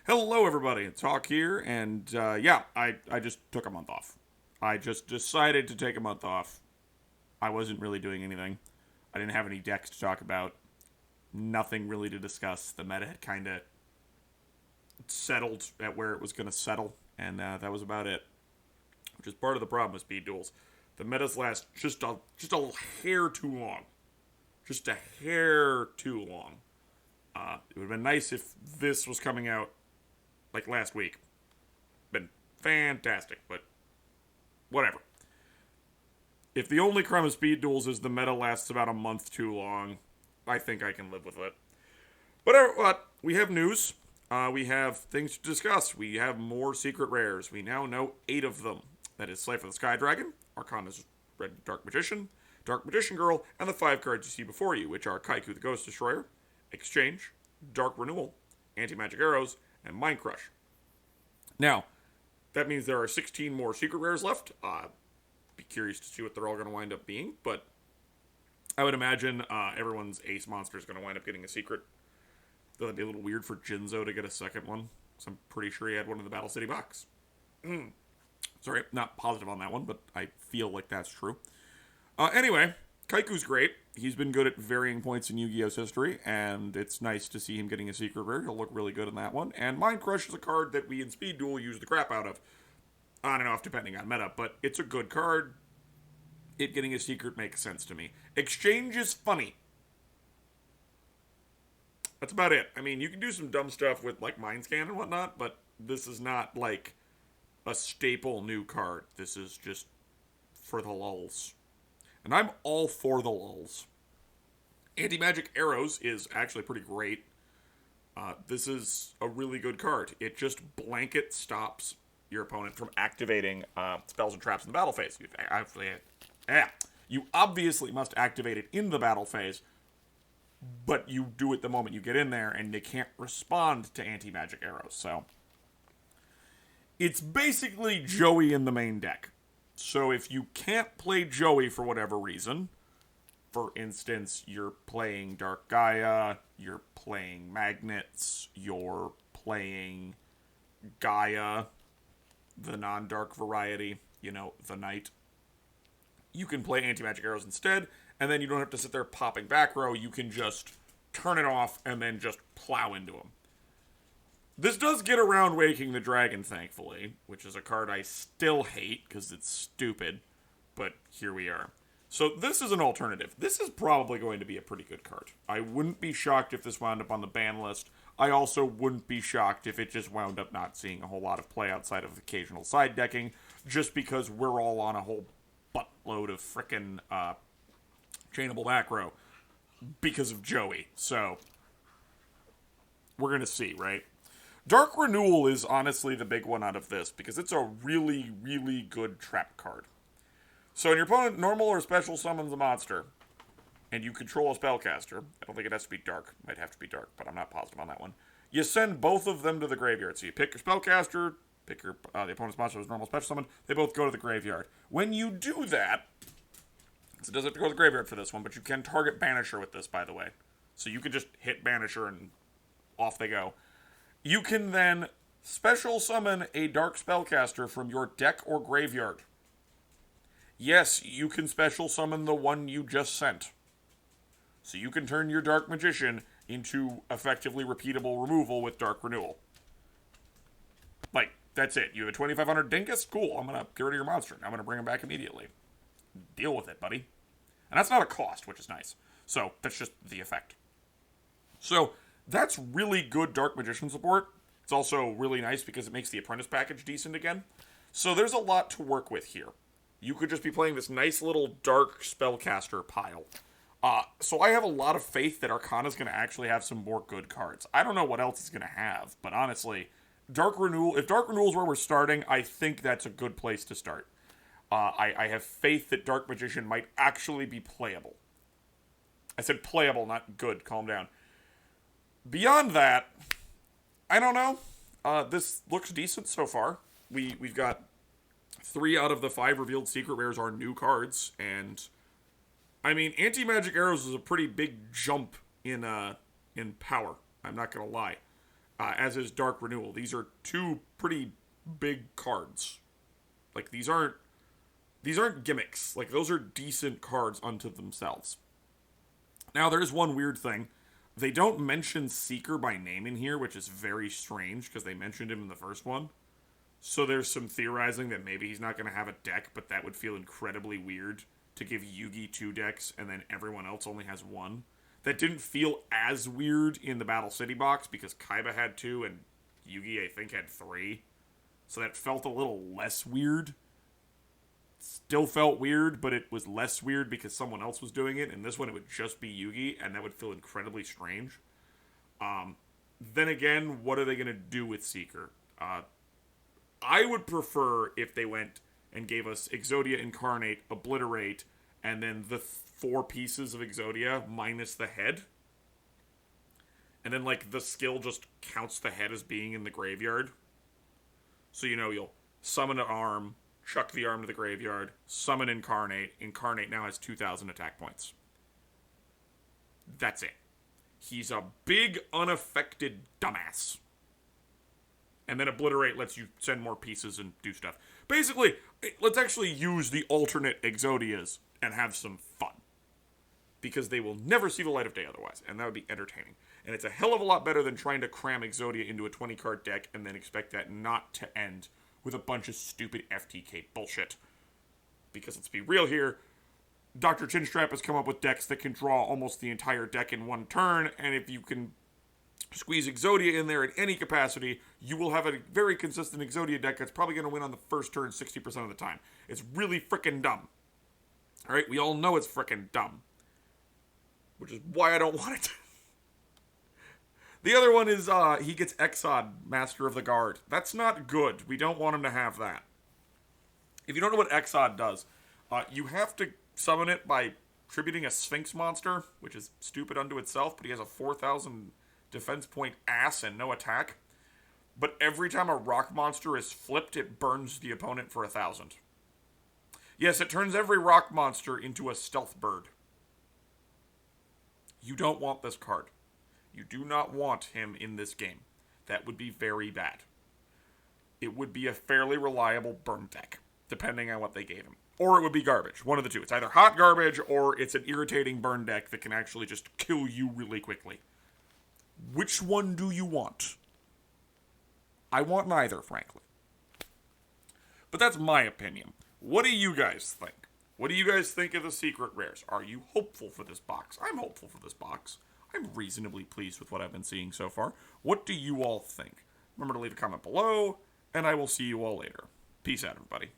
Hello, everybody. It's Hawk here, and I just took a month off. I just decided to take a month off. I wasn't really doing anything. I didn't have any decks to talk about. Nothing really to discuss. The meta had kind of settled at where it was going to settle, and that was about it. Which is part of the problem with speed duels. The metas last just a hair too long. Just a hair too long. It would have been nice if this was coming out like last week. Been fantastic, but whatever. If the only crime of speed duels is the meta lasts about a month too long, I think I can live with it. But we have news. We have things to discuss. We have more secret rares. We now know 8 of them. That is Slifer the Sky Dragon, Arcana's Red Dark Magician Girl, and the 5 cards you see before you, which are Kaiku the Ghost Destroyer, Exchange, Dark Renewal, Anti-Magic Arrows, and Mind Crush. Now, that means there are 16 more secret rares left. Be curious to see what they're all going to wind up being, but I would imagine everyone's ace monster is going to wind up getting a secret. Though that'd be a little weird for Jinzo to get a second one, so I'm pretty sure he had one in the Battle City box. Sorry, not positive on that one, but I feel like that's true. Anyway, Kaiku's great. He's been good at varying points in Yu-Gi-Oh's history, and it's nice to see him getting a secret rare. He'll look really good in that one. And Mind Crush is a card that we in Speed Duel use the crap out of. On and off depending on meta, but it's a good card. It getting a secret makes sense to me. Exchange is funny. That's about it. I mean, you can do some dumb stuff with like Mind Scan and whatnot, but this is not like a staple new card. This is just for the lulz. And I'm all for the lulz. Anti-Magic Arrows is actually pretty great. This is a really good card. It just blanket stops your opponent from activating spells and traps in the battle phase. You obviously must activate it in the battle phase, but you do it the moment you get in there, and they can't respond to anti-magic arrows. So it's basically Joey in the main deck. So if you can't play Joey for whatever reason, for instance, you're playing Dark Gaia, you're playing Magnets, you're playing Gaia, the non-dark variety, the Knight, you can play anti-magic arrows instead, and then you don't have to sit there popping back row. You can just turn it off and then just plow into them. This does get around Waking the Dragon, thankfully, which is a card I still hate because it's stupid, but here we are. So this is an alternative. This is probably going to be a pretty good card. I wouldn't be shocked if this wound up on the ban list. I also wouldn't be shocked if it just wound up not seeing a whole lot of play outside of occasional side decking, just because we're all on a whole buttload of frickin' chainable back row because of Joey. So we're going to see, right? Dark Renewal is honestly the big one out of this because it's a really, really good trap card. So when your opponent normal or special summons a monster, and you control a spellcaster, I don't think it has to be dark. It might have to be dark, but I'm not positive on that one. You send both of them to the graveyard. So you pick your spellcaster, pick your the opponent's monster as normal special summon. They both go to the graveyard. When you do that, so it doesn't have to go to the graveyard for this one, but you can target Banisher with this, by the way. So you can just hit Banisher and off they go. You can then special summon a dark spellcaster from your deck or graveyard. Yes, you can special summon the one you just sent. So you can turn your Dark Magician into effectively repeatable removal with Dark Renewal. Like, that's it. You have a 2500 Dinkus? Cool, I'm going to get rid of your monster. I'm going to bring him back immediately. Deal with it, buddy. And that's not a cost, which is nice. So, that's just the effect. So, that's really good Dark Magician support. It's also really nice because it makes the Apprentice package decent again. So, there's a lot to work with here. You could just be playing this nice little Dark Spellcaster pile. So I have a lot of faith that Arcana's going to actually have some more good cards. I don't know what else it's going to have, but honestly, Dark Renewal, if Dark Renewal is where we're starting, I think that's a good place to start. I have faith that Dark Magician might actually be playable. I said playable, not good. Calm down. Beyond that, I don't know. This looks decent so far. We've got 3 out of the 5 revealed secret rares are new cards, and I mean, Anti-Magic Arrows is a pretty big jump in power. I'm not gonna lie. as is Dark Renewal. These are two pretty big cards. Like, these aren't gimmicks. Like, those are decent cards unto themselves. Now, there's one weird thing. They don't mention Seeker by name in here, which is very strange, because they mentioned him in the first one. So there's some theorizing that maybe he's not going to have a deck, but that would feel incredibly weird to give Yugi 2 decks, and then everyone else only has 1. That didn't feel as weird in the Battle City box, because Kaiba had 2, and Yugi, I think, had 3. So that felt a little less weird. Still felt weird, but it was less weird because someone else was doing it. And this one, it would just be Yugi, and that would feel incredibly strange. Then again, what are they going to do with Seeker? I would prefer if they went and gave us Exodia Incarnate, Obliterate, and then the 4 pieces of Exodia minus the head. And then, like, the skill just counts the head as being in the graveyard. So, you'll summon an arm, chuck the arm to the graveyard, summon Incarnate. Incarnate now has 2,000 attack points. That's it. He's a big, unaffected dumbass. And then Obliterate lets you send more pieces and do stuff. Basically, let's actually use the alternate Exodias and have some fun. Because they will never see the light of day otherwise, and that would be entertaining. And it's a hell of a lot better than trying to cram Exodia into a 20-card deck and then expect that not to end with a bunch of stupid FTK bullshit. Because let's be real here, Dr. Chinstrap has come up with decks that can draw almost the entire deck in one turn, and if you can squeeze Exodia in there in any capacity, you will have a very consistent Exodia deck that's probably going to win on the first turn 60% of the time. It's really frickin' dumb. Alright, we all know it's frickin' dumb. Which is why I don't want it. The other one is, he gets Exod, Master of the Guard. That's not good. We don't want him to have that. If you don't know what Exod does, you have to summon it by tributing a Sphinx monster, which is stupid unto itself, but he has a 4,000 defense point ass and no attack. But every time a rock monster is flipped, it burns the opponent for 1,000. Yes, it turns every rock monster into a stealth bird. You don't want this card. You do not want him in this game. That would be very bad. It would be a fairly reliable burn deck, depending on what they gave him. Or it would be garbage. One of the two. It's either hot garbage, or it's an irritating burn deck that can actually just kill you really quickly. Which one do you want? I want neither, frankly. But that's my opinion. What do you guys think? What do you guys think of the secret rares? Are you hopeful for this box? I'm hopeful for this box. I'm reasonably pleased with what I've been seeing so far. What do you all think? Remember to leave a comment below, and I will see you all later. Peace out, everybody.